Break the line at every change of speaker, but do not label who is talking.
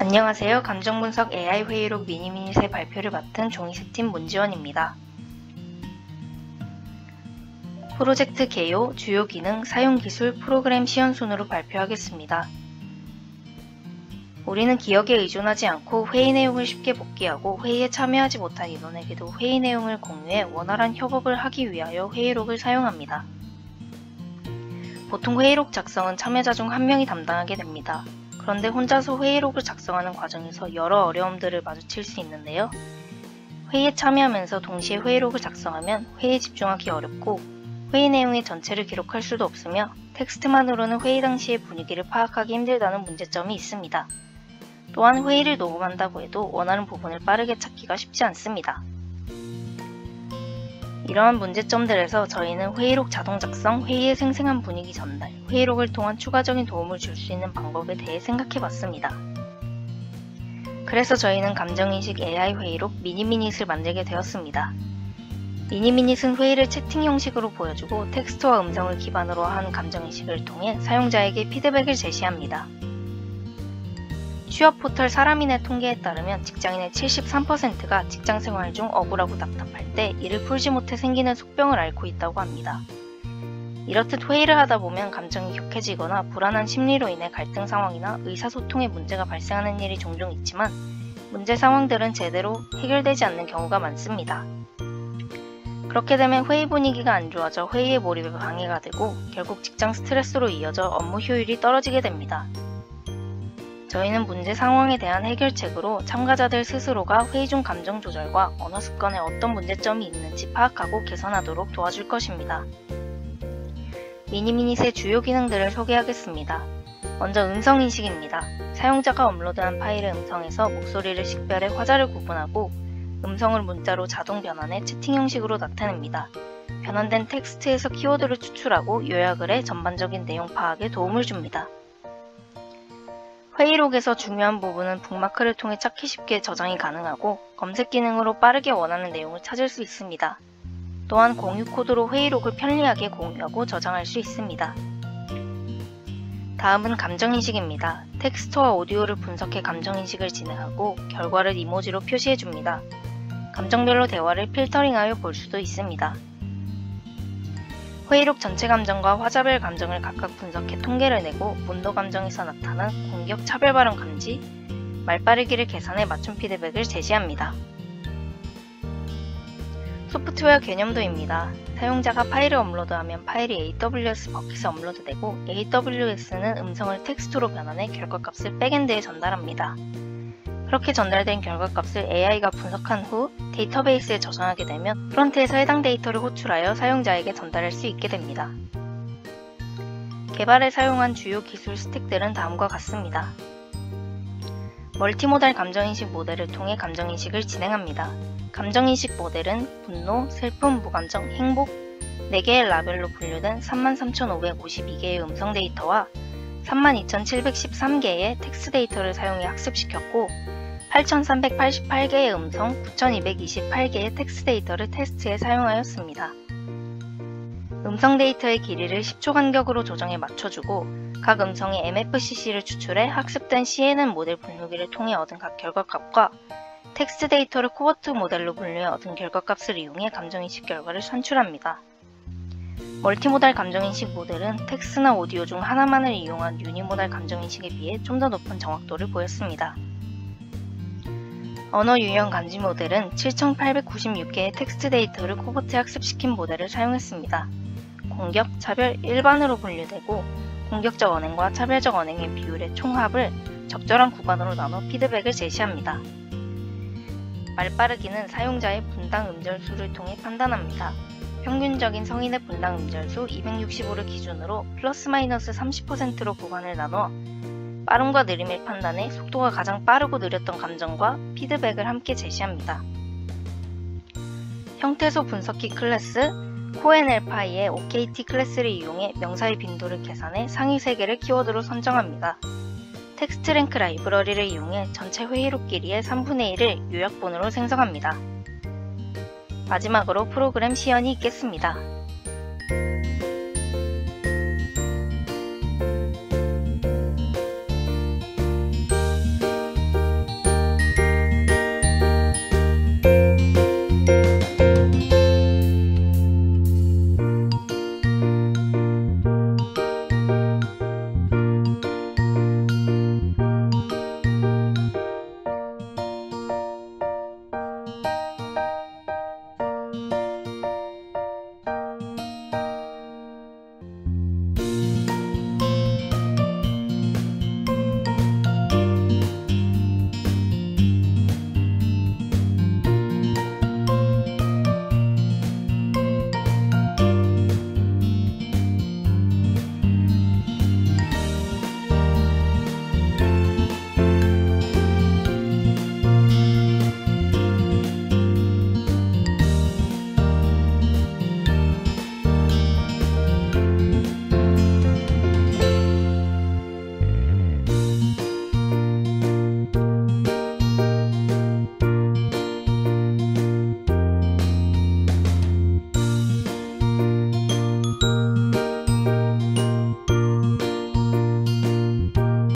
안녕하세요. 감정분석 AI 회의록 미니미닛의 발표를 맡은 종이세팀 문지원입니다. 프로젝트 개요, 주요 기능, 사용 기술, 프로그램 시연 순으로 발표하겠습니다. 우리는 기억에 의존하지 않고 회의 내용을 쉽게 복기하고 회의에 참여하지 못한 인원에게도 회의 내용을 공유해 원활한 협업을 하기 위하여 회의록을 사용합니다. 보통 회의록 작성은 참여자 중 한 명이 담당하게 됩니다. 그런데 혼자서 회의록을 작성하는 과정에서 여러 어려움들을 마주칠 수 있는데요. 회의에 참여하면서 동시에 회의록을 작성하면 회의에 집중하기 어렵고 회의 내용의 전체를 기록할 수도 없으며 텍스트만으로는 회의 당시의 분위기를 파악하기 힘들다는 문제점이 있습니다. 또한 회의를 녹음한다고 해도 원하는 부분을 빠르게 찾기가 쉽지 않습니다. 이러한 문제점들에서 저희는 회의록 자동 작성, 회의의 생생한 분위기 전달, 회의록을 통한 추가적인 도움을 줄 수 있는 방법에 대해 생각해봤습니다. 그래서 저희는 감정인식 AI 회의록 미니미닛을 만들게 되었습니다. 미니미닛은 회의를 채팅 형식으로 보여주고 텍스트와 음성을 기반으로 한 감정인식을 통해 사용자에게 피드백을 제시합니다. 취업 포털 사람인의 통계에 따르면 직장인의 73%가 직장생활 중 억울하고 답답할 때 이를 풀지 못해 생기는 속병을 앓고 있다고 합니다. 이렇듯 회의를 하다 보면 감정이 격해지거나 불안한 심리로 인해 갈등 상황이나 의사소통에 문제가 발생하는 일이 종종 있지만 문제 상황들은 제대로 해결되지 않는 경우가 많습니다. 그렇게 되면 회의 분위기가 안 좋아져 회의의 몰입에 방해가 되고 결국 직장 스트레스로 이어져 업무 효율이 떨어지게 됩니다. 저희는 문제 상황에 대한 해결책으로 참가자들 스스로가 회의 중 감정 조절과 언어 습관에 어떤 문제점이 있는지 파악하고 개선하도록 도와줄 것입니다. 미니미닛의 주요 기능들을 소개하겠습니다. 먼저 음성인식입니다. 사용자가 업로드한 파일의 음성에서 목소리를 식별해 화자를 구분하고 음성을 문자로 자동 변환해 채팅 형식으로 나타냅니다. 변환된 텍스트에서 키워드를 추출하고 요약을 해 전반적인 내용 파악에 도움을 줍니다. 회의록에서 중요한 부분은 북마크를 통해 찾기 쉽게 저장이 가능하고 검색 기능으로 빠르게 원하는 내용을 찾을 수 있습니다. 또한 공유 코드로 회의록을 편리하게 공유하고 저장할 수 있습니다. 다음은 감정인식입니다. 텍스트와 오디오를 분석해 감정인식을 진행하고 결과를 이모지로 표시해줍니다. 감정별로 대화를 필터링하여 볼 수도 있습니다. 회의록 전체 감정과 화자별 감정을 각각 분석해 통계를 내고 문도 감정에서 나타난 공격, 차별 발언 감지, 말빠르기를 계산해 맞춤 피드백을 제시합니다. 소프트웨어 개념도입니다. 사용자가 파일을 업로드하면 파일이 AWS 버킷에 업로드되고 AWS는 음성을 텍스트로 변환해 결과값을 백엔드에 전달합니다. 그렇게 전달된 결과값을 AI가 분석한 후 데이터베이스에 저장하게 되면 프론트에서 해당 데이터를 호출하여 사용자에게 전달할 수 있게 됩니다. 개발에 사용한 주요 기술 스택들은 다음과 같습니다. 멀티모달 감정인식 모델을 통해 감정인식을 진행합니다. 감정인식 모델은 분노, 슬픔, 무감정, 행복 4개의 라벨로 분류된 33,552개의 음성 데이터와 32,713개의 텍스트 데이터를 사용해 학습시켰고 8,388개의 음성, 9,228개의 텍스트 데이터를 테스트에 사용하였습니다. 음성 데이터의 길이를 10초 간격으로 조정해 맞춰주고 각 음성의 MFCC를 추출해 학습된 CNN 모델 분류기를 통해 얻은 각 결과값과 텍스트 데이터를 코버트 모델로 분류해 얻은 결과값을 이용해 감정인식 결과를 산출합니다. 멀티모달 감정인식 모델은 텍스트나 오디오 중 하나만을 이용한 유니모달 감정인식에 비해 좀 더 높은 정확도를 보였습니다. 언어 유형 감지 모델은 7,896개의 텍스트 데이터를 코버트에 학습시킨 모델을 사용했습니다. 공격, 차별, 일반으로 분류되고 공격적 언행과 차별적 언행의 비율의 총합을 적절한 구간으로 나눠 피드백을 제시합니다. 말빠르기는 사용자의 분당 음절수를 통해 판단합니다. 평균적인 성인의 분당 음절수 265를 기준으로 플러스 마이너스 30%로 구간을 나눠 빠름과 느림을 판단해 속도가 가장 빠르고 느렸던 감정과 피드백을 함께 제시합니다. 형태소 분석키 클래스 CoNLPy의 OKT 클래스를 이용해 명사의 빈도를 계산해 상위 3개를 키워드로 선정합니다. 텍스트 랭크 라이브러리를 이용해 전체 회의록 길이의 3분의 1을 요약본으로 생성합니다. 마지막으로 프로그램 시연이 있겠습니다.